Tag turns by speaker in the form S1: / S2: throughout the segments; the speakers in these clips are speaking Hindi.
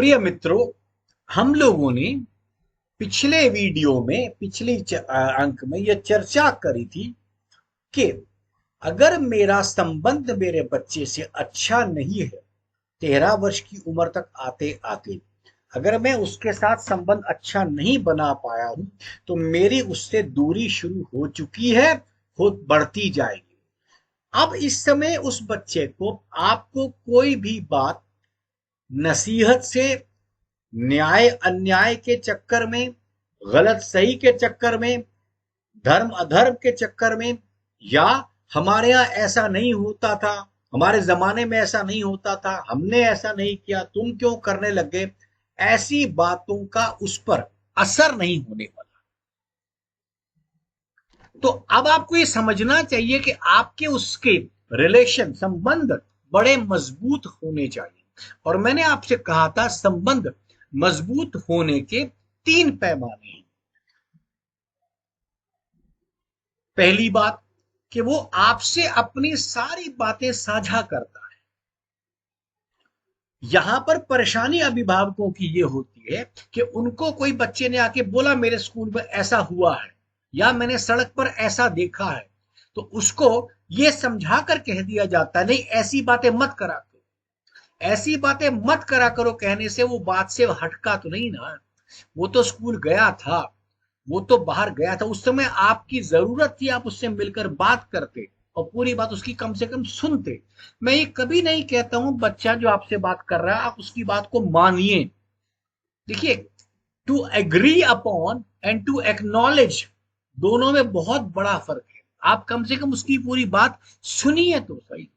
S1: प्रिय मित्रों, हम लोगों ने पिछले वीडियो में अंक में यह चर्चा करी थी कि अगर मेरा संबंध मेरे बच्चे से अच्छा नहीं है 13 वर्ष की उम्र तक आते आते, अगर मैं उसके साथ संबंध अच्छा नहीं बना पाया हूं तो मेरी उससे दूरी शुरू हो चुकी है, हो बढ़ती जाएगी। अब इस समय उस बच्चे को आपको कोई भी बात नसीहत से, न्याय अन्याय के चक्कर में, गलत सही के चक्कर में, धर्म अधर्म के चक्कर में, या हमारे यहाँ ऐसा नहीं होता था, हमारे जमाने में ऐसा नहीं होता था, हमने ऐसा नहीं किया, तुम क्यों करने लग गए, ऐसी बातों का उस पर असर नहीं होने वाला। तो अब आपको ये समझना चाहिए कि आपके उसके रिलेशन, संबंध बड़े मजबूत होने चाहिए। और मैंने आपसे कहा था संबंध मजबूत होने के 3 पैमाने हैं। पहली बात कि वो आपसे अपनी सारी बातें साझा करता है। यहां पर परेशानी अभिभावकों की ये होती है कि उनको कोई बच्चे ने आके बोला मेरे स्कूल में ऐसा हुआ है या मैंने सड़क पर ऐसा देखा है, तो उसको ये समझा कर कह दिया जाता है, नहीं ऐसी बातें मत करा करो, ऐसी बातें मत करा करो। कहने से वो बात से हटका तो नहीं ना, वो तो स्कूल गया था, वो तो बाहर गया था, उस समय आपकी जरूरत थी, आप उससे मिलकर बात करते और पूरी बात उसकी कम से कम सुनते। मैं ये कभी नहीं कहता हूं बच्चा जो आपसे बात कर रहा है आप उसकी बात को मानिए। देखिए, to agree upon and to acknowledge, दोनों में बहुत बड़ा फर्क है। आप कम से कम उसकी पूरी बात सुनिए तो सही।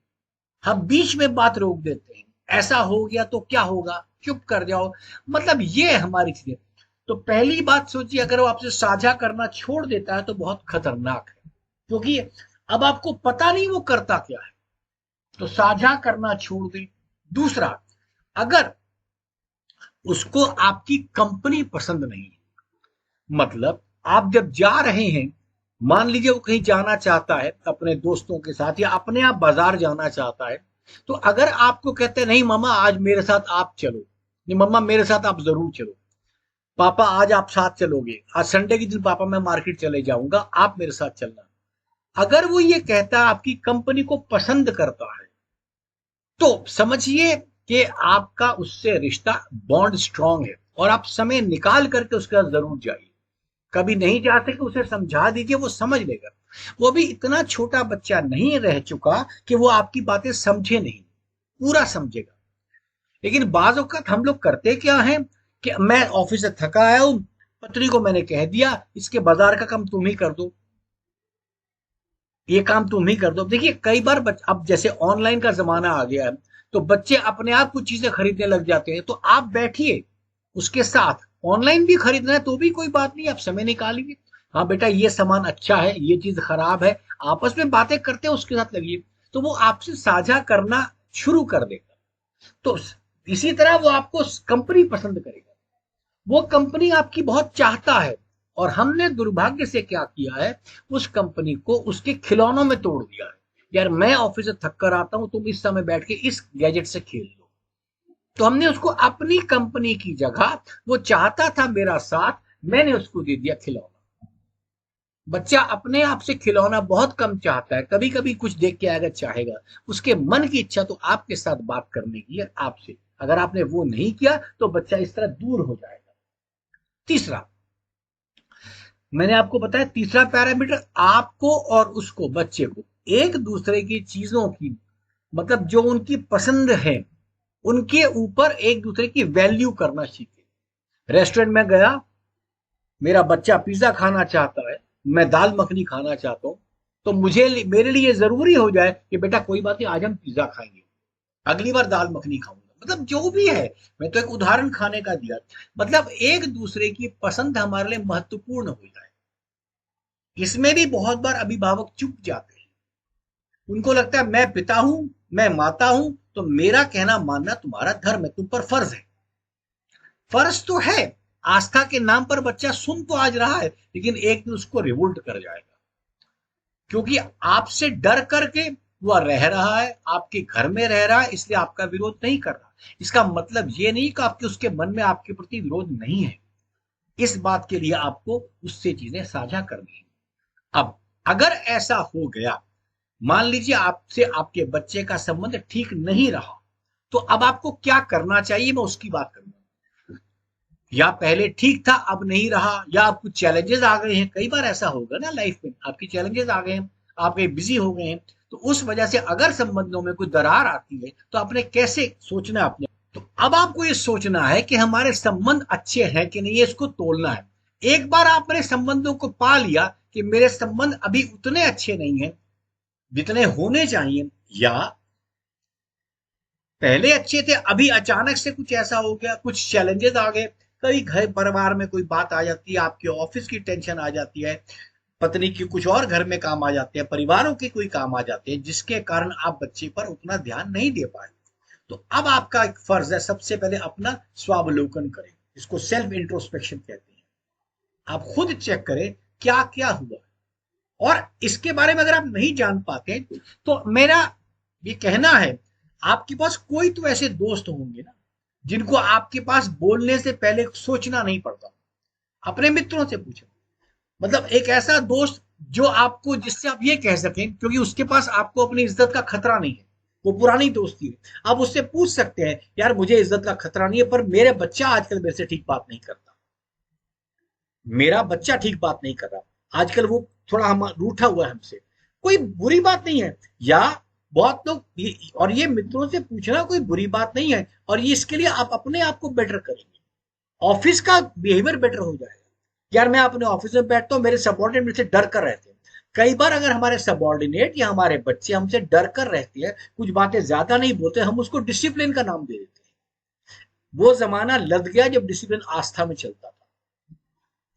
S1: हम बीच में बात रोक देते हैं, ऐसा हो गया तो क्या होगा, चुप कर जाओ, मतलब ये हमारी चीजें। तो पहली बात सोचिए, अगर वो आपसे साझा करना छोड़ देता है तो बहुत खतरनाक है, क्योंकि अब आपको पता नहीं वो करता क्या है, तो साझा करना छोड़ दे। दूसरा, अगर उसको आपकी कंपनी पसंद नहीं है, मतलब आप जब जा रहे हैं, मान लीजिए वो कहीं जाना चाहता है अपने दोस्तों के साथ या अपने आप बाजार जाना चाहता है, तो अगर आपको कहते हैं नहीं मामा आज मेरे साथ आप चलो, नहीं मम्मा मेरे साथ आप जरूर चलो, पापा आज आप साथ चलोगे, आज संडे के दिन पापा मैं मार्केट चले जाऊंगा, आप मेरे साथ चलना, अगर वो ये कहता है आपकी कंपनी को पसंद करता है, तो समझिए कि आपका उससे रिश्ता, बॉन्ड स्ट्रांग है और आप समय निकाल करके उसके साथ जरूर जाइए। कभी नहीं जा सके उसे समझा दीजिए, वो समझ लेगा। वो भी इतना छोटा बच्चा नहीं रह चुका कि वो आपकी बातें समझे नहीं, पूरा समझेगा। लेकिन बाज औक़ात हम लोग करते क्या है कि मैं ऑफिस से थका आया हूं, पत्नी को मैंने कह दिया इसके बाजार का काम तुम ही कर दो, ये काम तुम ही कर दो। देखिए कई बार अब जैसे ऑनलाइन का जमाना आ गया है, तो बच्चे अपने आप कुछ चीजें खरीदने लग जाते हैं, तो आप बैठिए उसके साथ, ऑनलाइन भी खरीदना है तो भी कोई बात नहीं, आप समय निकालिए, हाँ बेटा ये सामान अच्छा है, ये चीज खराब है, आपस में बातें करते हैं उसके साथ लगिए, तो वो आपसे साझा करना शुरू कर देगा। तो इसी तरह वो आपको कंपनी पसंद करेगा, वो कंपनी आपकी बहुत चाहता है, और हमने दुर्भाग्य से क्या किया है, उस कंपनी को उसके खिलौनों में तोड़ दिया है। यार मैं ऑफिस से थक कर आता हूं, तुम इस समय बैठ के इस गैजेट से खेल लो, तो हमने उसको अपनी कंपनी की जगह, वो चाहता था मेरा साथ, मैंने उसको दे दिया खिलौना। बच्चा अपने आप से खिलौना बहुत कम चाहता है, कभी कभी कुछ देख के अगर चाहेगा, उसके मन की इच्छा तो आपके साथ बात करने की है आपसे, अगर आपने वो नहीं किया तो बच्चा इस तरह दूर हो जाएगा। तीसरा, मैंने आपको बताया तीसरा पैरामीटर, आपको और उसको, बच्चे को एक दूसरे की चीजों की, मतलब जो उनकी पसंद है उनके ऊपर एक दूसरे की वैल्यू करना सीखे। रेस्टोरेंट में गया, मेरा बच्चा पिज्जा खाना चाहता है, मैं दाल मखनी खाना चाहता हूं, तो मुझे, मेरे लिए जरूरी हो जाए कि बेटा कोई बात नहीं आज हम पिज्जा खाएंगे, अगली बार दाल मखनी खाऊंगा, मतलब जो भी है, मैं तो एक उदाहरण खाने का दिया, मतलब एक दूसरे की पसंद हमारे लिए महत्वपूर्ण हो जाए। इसमें भी बहुत बार अभिभावक चुप जाते हैं, उनको लगता है मैं पिता हूं, मैं माता हूं, तो मेरा कहना मानना तुम्हारा धर्म है, तुम पर फर्ज है। फर्ज तो है, आस्था के नाम पर बच्चा सुन तो आज रहा है, लेकिन एक दिन उसको रिवोल्ट कर जाएगा, क्योंकि आपसे डर करके वह रह रहा है, आपके घर में रह रहा है, इसलिए आपका विरोध नहीं कर रहा। इसका मतलब ये नहीं कि आपके उसके मन में आपके प्रति विरोध नहीं है। इस बात के लिए आपको उससे चीजें साझा करनी है। अब अगर ऐसा हो गया, मान लीजिए आपसे आपके बच्चे का संबंध ठीक नहीं रहा, तो अब आपको क्या करना चाहिए, मैं उसकी बात करूंगा। या पहले ठीक था अब नहीं रहा, या आप कुछ चैलेंजेस आ गए हैं। कई बार ऐसा होगा ना लाइफ में, आपकी चैलेंजेस आ गए हैं, आप कहीं बिजी हो गए हैं, तो उस वजह से अगर संबंधों में कोई दरार आती है तो आपने कैसे सोचना है अपने। तो अब आपको ये सोचना है कि हमारे संबंध अच्छे हैं कि नहीं, इसको तोलना है। एक बार आपने संबंधों को पा लिया कि मेरे संबंध अभी उतने अच्छे नहीं हैं जितने होने चाहिए, या पहले अच्छे थे अभी अचानक से कुछ ऐसा हो गया, कुछ चैलेंजेस आ गए, कभी घर परिवार में कोई बात आ जाती है, आपके ऑफिस की टेंशन आ जाती है, पत्नी की कुछ और घर में काम आ जाते हैं, परिवारों के कोई काम आ जाते हैं, जिसके कारण आप बच्चे पर उतना ध्यान नहीं दे पाए। तो अब आपका एक फर्ज है, सबसे पहले अपना स्वावलोकन करें, इसको सेल्फ इंट्रोस्पेक्शन कहते हैं। आप खुद चेक करें क्या क्या हुआ, और इसके बारे में अगर आप नहीं जान पाते तो मेरा ये कहना है, आपके पास कोई तो ऐसे दोस्त होंगे ना जिनको आपके पास बोलने से पहले सोचना नहीं पड़ता। अपने मित्रों से पूछो, मतलब एक ऐसा दोस्त जो आपको, जिससे आप ये कह सकें, क्योंकि उसके पास आपको अपनी इज्जत का खतरा नहीं है, वो पुरानी दोस्ती है, आप उससे पूछ सकते हैं यार मुझे इज्जत का खतरा नहीं है, पर मेरे बच्चा आजकल मेरे से ठीक बात नहीं करता, मेरा बच्चा ठीक बात नहीं कर रहा आजकल, वो थोड़ा हम रूठा हुआ है हमसे। कोई बुरी बात नहीं है, या बहुत लोग और ये मित्रों से पूछना कोई बुरी बात नहीं है, और ये इसके लिए आप अपने आप को बेटर करेंगे, ऑफिस का बिहेवियर बेटर हो जाएगा। यार मैं अपने ऑफिस में बैठता हूँ, मेरे सबॉर्डिनेट मेरे से डर कर रहते हैं। कई बार अगर हमारे सबॉर्डिनेट या हमारे बच्चे हमसे डर कर रहते हैं, कुछ बातें ज्यादा नहीं बोलते, हम उसको डिसिप्लिन का नाम दे देते हैं। वो जमाना लग गया जब डिसिप्लिन आस्था में चलता था,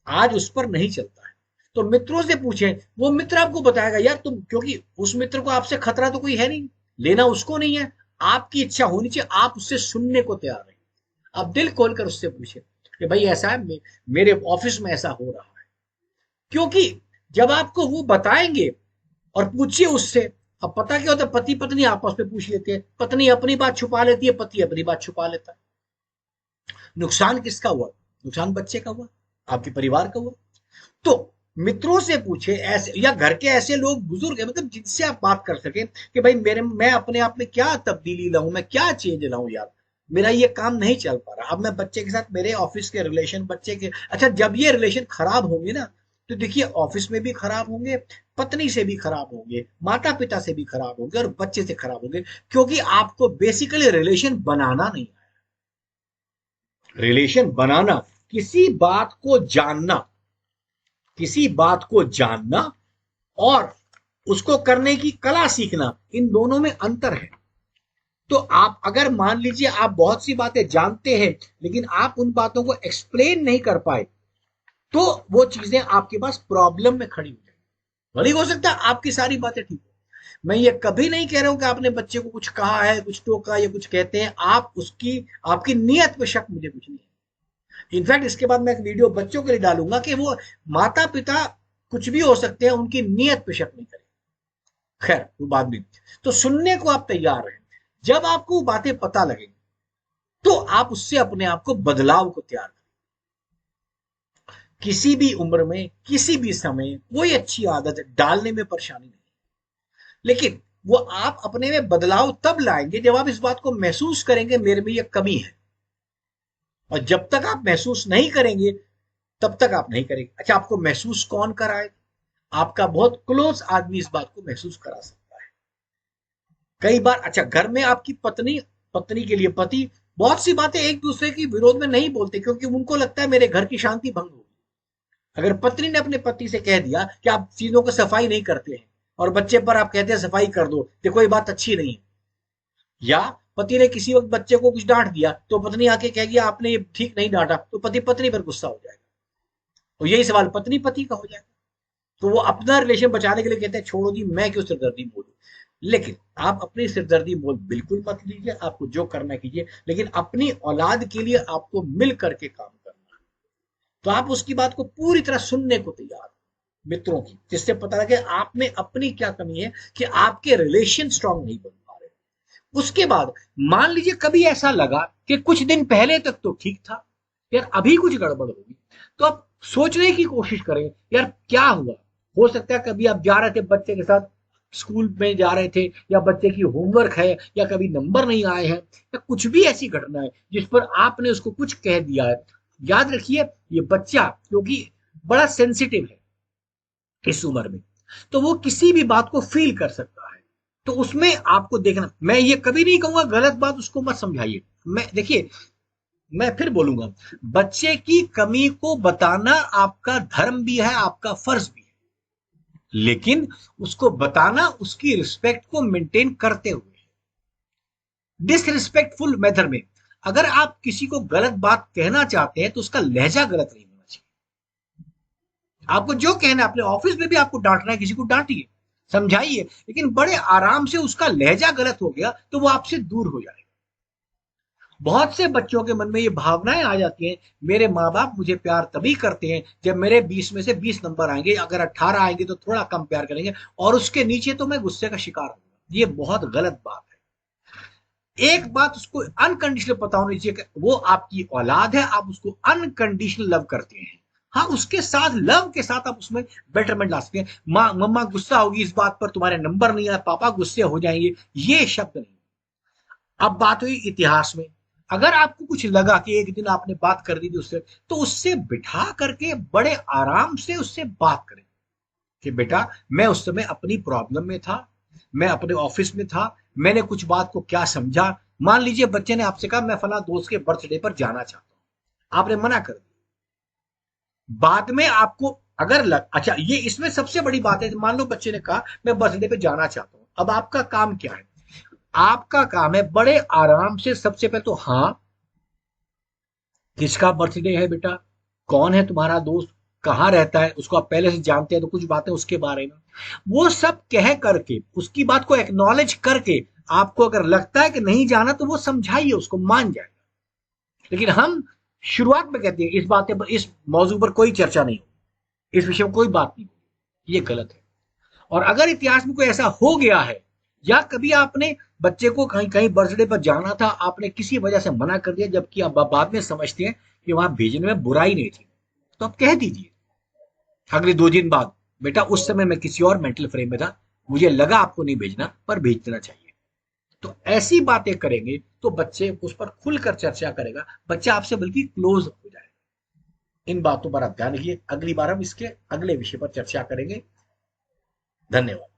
S1: आज उस पर नहीं चलता है। तो मित्रों से पूछें, वो मित्र आपको बताएगा यार तुम, क्योंकि उस मित्र को आपसे खतरा तो कोई है नहीं, लेना उसको नहीं है, आपकी इच्छा होनी चाहिए, आप उससे सुनने को तैयार हैं। आप दिल खोलकर उससे पूछे कि भाई ऐसा है, मेरे ऑफिस में ऐसा हो रहा है। क्योंकि जब आपको वो बताएंगे और पूछिए उससे, अब पता क्या होता है, पति पत्नी आपस में पूछ लेते हैं, पत्नी अपनी बात छुपा लेती है, पति अपनी बात छुपा लेता है। नुकसान किसका हुआ? नुकसान बच्चे का हुआ, आपके परिवार का हुआ। तो मित्रों से पूछे ऐसे, या घर के ऐसे लोग बुजुर्ग है, मतलब जिनसे आप बात कर सके कि भाई मैं अपने आप में क्या तब्दीली लाऊं, मैं क्या चेंज लाऊं, यार मेरा ये काम नहीं चल पा रहा। अब मैं बच्चे के साथ, मेरे ऑफिस के रिलेशन बच्चे के, अच्छा जब ये रिलेशन खराब होंगे ना, तो देखिए ऑफिस में भी खराब होंगे, पत्नी से भी खराब होंगे, माता पिता से भी खराब होंगे, और बच्चे से खराब होंगे, क्योंकि आपको बेसिकली रिलेशन बनाना नहीं है। रिलेशन बनाना, किसी बात को जानना, किसी बात को जानना और उसको करने की कला सीखना, इन दोनों में अंतर है। तो आप अगर मान लीजिए आप बहुत सी बातें जानते हैं लेकिन आप उन बातों को एक्सप्लेन नहीं कर पाए, तो वो चीजें आपके पास प्रॉब्लम में खड़ी हो जाएगी। भले हो सकता है आपकी सारी बातें ठीक हो, मैं ये कभी नहीं कह रहा हूं कि आपने बच्चे को कुछ कहा है, कुछ टोका या कुछ कहते हैं, आप उसकी, आपकी नीयत पे शक मुझे कुछ नहीं है। इनफैक्ट इसके बाद मैं एक वीडियो बच्चों के लिए डालूंगा कि वो माता पिता कुछ भी हो सकते हैं, उनकी नीयत पे शक नहीं करें। खैर वो बात भी, तो सुनने को आप तैयार हैं। जब आपको बातें पता लगेंगी तो आप उससे अपने आप को, बदलाव को तैयार करें। किसी भी उम्र में, किसी भी समय कोई अच्छी आदत डालने में परेशानी नहीं, लेकिन वो आप अपने में बदलाव तब लाएंगे जब आप इस बात को महसूस करेंगे मेरे में ये कमी है। और जब तक आप महसूस नहीं करेंगे तब तक आप नहीं करेंगे। अच्छा आपको महसूस कौन कराए? आपका बहुत क्लोज आदमी इस बात को महसूस करा सकता है। कई बार, अच्छा घर में आपकी पत्नी, पत्नी के लिए पति बहुत सी बातें एक दूसरे के विरोध में नहीं बोलते, क्योंकि उनको लगता है मेरे घर की शांति भंग होगी। अगर पत्नी ने अपने पति से कह दिया कि आप चीजों को सफाई नहीं करते हैं, और बच्चे पर आप कहते हैं सफाई कर दो, देखो ये बात अच्छी नहीं है, या पति ने किसी वक्त बच्चे को कुछ डांट दिया तो पत्नी आके कहेगी आपने ये ठीक नहीं डांटा, तो पति पत्नी पर गुस्सा हो जाएगा, और यही सवाल पत्नी पति का हो जाएगा। तो वो अपना रिलेशन बचाने के लिए कहते हैं छोड़ो जी, मैं क्यों सिरदर्दी मोलूं। लेकिन आप अपनी सिरदर्दी मोल बिल्कुल मत लीजिए, आपको जो करना कीजिए, लेकिन अपनी औलाद के लिए आपको मिल करके काम करना है। तो आप उसकी बात को पूरी तरह सुनने को तैयार, मित्रों की, जिससे पता लगे आप में अपनी क्या कमी है कि आपके रिलेशन स्ट्रांग नहीं बन पा रहे। उसके बाद मान लीजिए कभी ऐसा लगा कि कुछ दिन पहले तक तो ठीक था, यार अभी कुछ गड़बड़ होगी, तो आप सोचने की कोशिश करें यार क्या हुआ। हो सकता है कभी आप जा रहे थे बच्चे के साथ, स्कूल में जा रहे थे, या बच्चे की होमवर्क है, या कभी नंबर नहीं आए हैं, या कुछ भी ऐसी घटना है जिस पर आपने उसको कुछ कह दिया है। याद रखिए ये बच्चा क्योंकि बड़ा सेंसिटिव है इस उम्र में, तो वो किसी भी बात को फील कर सकता है। तो उसमें आपको देखना, मैं ये कभी नहीं कहूंगा गलत बात उसको मत समझाइए। मैं देखिए, मैं फिर बोलूंगा, बच्चे की कमी को बताना आपका धर्म भी है, आपका फर्ज भी है, लेकिन उसको बताना उसकी रिस्पेक्ट को मेंटेन करते हुए, डिसरिस्पेक्टफुल मेथड में। अगर आप किसी को गलत बात कहना चाहते हैं तो उसका लहजा गलत नहीं होना चाहिए। आपको जो कहना है, अपने ऑफिस में भी आपको डांटना है, किसी को डांटिए, समझाइए, लेकिन बड़े आराम से। उसका लहजा गलत हो गया तो वो आपसे दूर हो जाएगा। बहुत से बच्चों के मन में ये भावनाएं आ जाती हैं, मेरे माँ बाप मुझे प्यार तभी करते हैं जब मेरे 20 में से 20 नंबर आएंगे, अगर 18 आएंगे तो थोड़ा कम प्यार करेंगे, और उसके नीचे तो मैं गुस्से का शिकार हूँ। ये बहुत गलत बात है। एक बात उसको अनकंडीशनल पता होनी चाहिए कि वो आपकी औलाद है, आप उसको अनकंडीशनल लव करते हैं। हाँ, उसके साथ, लव के साथ आप उसमें बेटरमेंट ला सकते हैं। माँ, मम्मा गुस्सा होगी इस बात पर तुम्हारे नंबर नहीं आए, पापा गुस्से हो जाएंगे, ये शब्द नहीं। अब बात हुई इतिहास में, अगर आपको कुछ लगा कि एक दिन आपने बात कर दी थी उससे, तो उससे बिठा करके बड़े आराम से उससे बात करें कि बेटा मैं उस समय अपनी प्रॉब्लम में था, मैं अपने ऑफिस में था, मैंने कुछ बात को क्या समझा। मान लीजिए बच्चे ने आपसे कहा मैं फला दोस्त के बर्थडे पर जाना चाहता हूं, आपने मना कर दिया। बाद में आपको अगर अच्छा, ये इसमें सबसे बड़ी बात है, मान लो बच्चे ने कहा मैं बर्थडे पे जाना चाहता हूं, अब आपका काम क्या है? आपका काम है बड़े आराम से सबसे पहले तो, हाँ किसका बर्थडे है बेटा, कौन है तुम्हारा दोस्त, कहाँ रहता है, उसको आप पहले से जानते हैं तो कुछ बातें उसके बारे में, वो सब कह करके उसकी बात को एक्नॉलेज करके, आपको अगर लगता है कि नहीं जाना तो वो समझाइए, उसको मान जाएगा। लेकिन हम शुरुआत में कहते हैं इस बातें पर, इस मौजू पर कोई चर्चा नहीं हो, इस विषय में कोई बात नहीं हो, ये गलत है। और अगर इतिहास में कोई ऐसा हो गया है, या कभी आपने बच्चे को कहीं कहीं बर्थडे पर जाना था, आपने किसी वजह से मना कर दिया, जबकि आप बाद में समझते हैं कि वहां भेजने में बुराई नहीं थी, तो आप कह दीजिए अगले 2 दिन बाद, बेटा उस समय मैं किसी और मेंटल फ्रेम में था, मुझे लगा आपको नहीं भेजना पर भेज देना चाहिए। तो ऐसी बातें करेंगे तो बच्चे उस पर खुलकर चर्चा करेगा, बच्चा आपसे बल्कि क्लोज हो जाएगा। इन बातों पर आप ध्यान रखिए, अगली बार हम इसके अगले विषय पर चर्चा करेंगे। धन्यवाद।